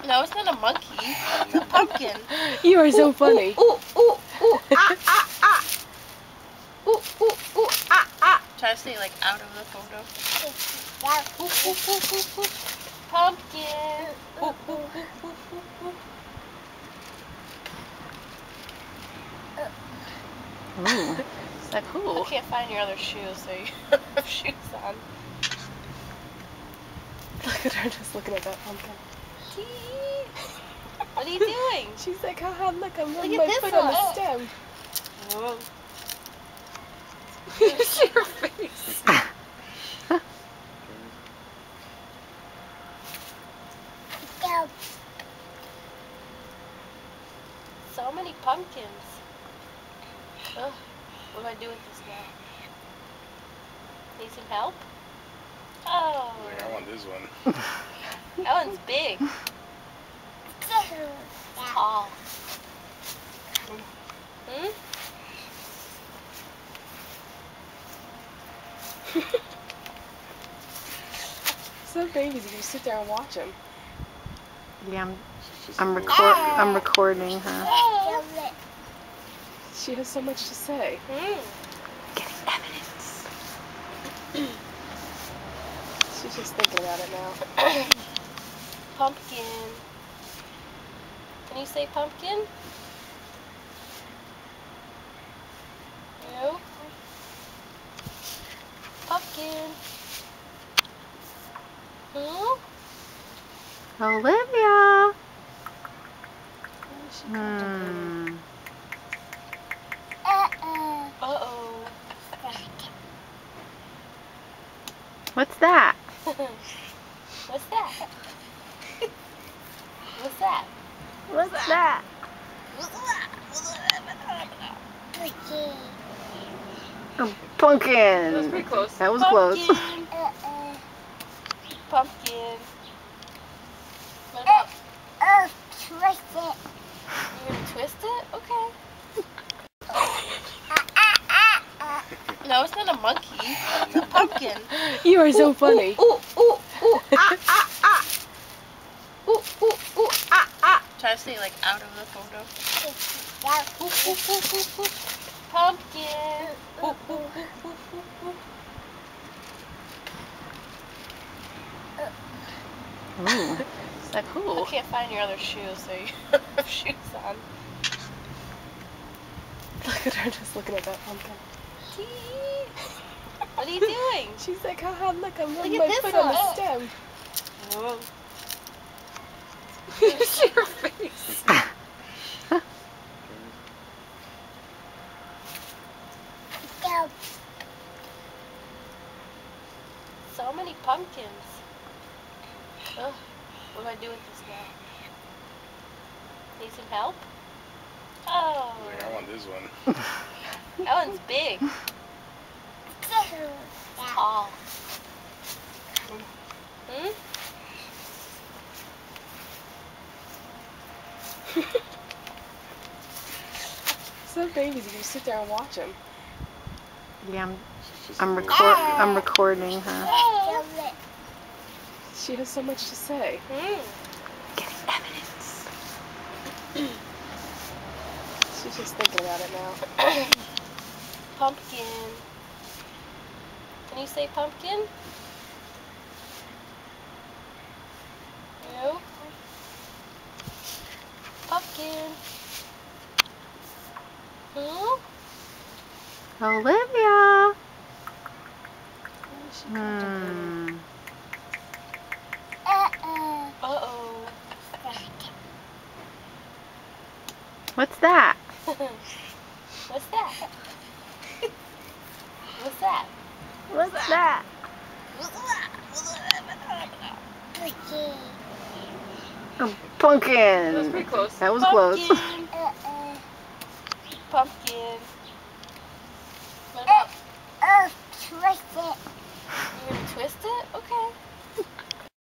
No, it's not a monkey. It's a pumpkin. You are so funny. Ooh, ooh, ooh, ah, ah, ah. Ooh, ooh, ooh, ah, ah. Try to stay like out of the photo. Ooh, ooh, ooh, ooh, ooh. Pumpkin. Ooh, ooh, ooh, ooh, ooh, ooh. Ooh. Is that I cool? can't find your other shoes, so you have shoes on. Look at her just looking at that pumpkin. What are you doing? She's like, haha, look, I'm Look rubbing at my this foot on the one. stem. Whoa. See her face. So many pumpkins. Ugh, what do I do with this now? Need some help? Oh. I want this one. That one's big. Tall. Hmm? Some babies, you sit there and watch them. Yeah, I'm recording her. Oh. She has so much to say. Getting evidence. She's just thinking about it now. Pumpkin. Can you say pumpkin? No? Pumpkin. Hmm? Olivia. What is she contemplating? Uh-oh. What's that? What's that? What's that? What's that? A pumpkin. That was pretty close. That was close. Pumpkin. Pumpkin. What about? Twist it. You're gonna twist it? Okay. No, it's not a monkey. It's a pumpkin. You are so funny. Ooh, ooh, ooh, ah, ah, ah. Ooh, ooh, ooh, ah, ah. Try to stay like out of the photo. Ooh, ooh, ooh, ooh, ooh. Pumpkin. Ooh, ooh, ooh, ooh, ooh, ooh. Ooh. Is that I cool? can't find your other shoes, so you have shoes on. Look at her just looking at that pumpkin. What are you doing? She's like, haha, look, I'm rubbing at my this foot on the one. stem. Whoa. See her face. So many pumpkins. Ugh, what do I do with this now? Need some help? Oh. I want this one. That one's big. Tall. Hmm? Some babies, you sit there and watch them. Yeah, I'm recording her. Oh. She has so much to say. Getting evidence. She's just thinking about it now. Pumpkin. Can you say pumpkin? No? Pumpkin. Hmm? Olivia. What is she contemplating? Uh-oh. What's that? What's that? What's that? What's that? A pumpkin. That was pretty close. That was close. Pumpkin. Pumpkin. What about? Twist it. You're gonna twist it? Okay.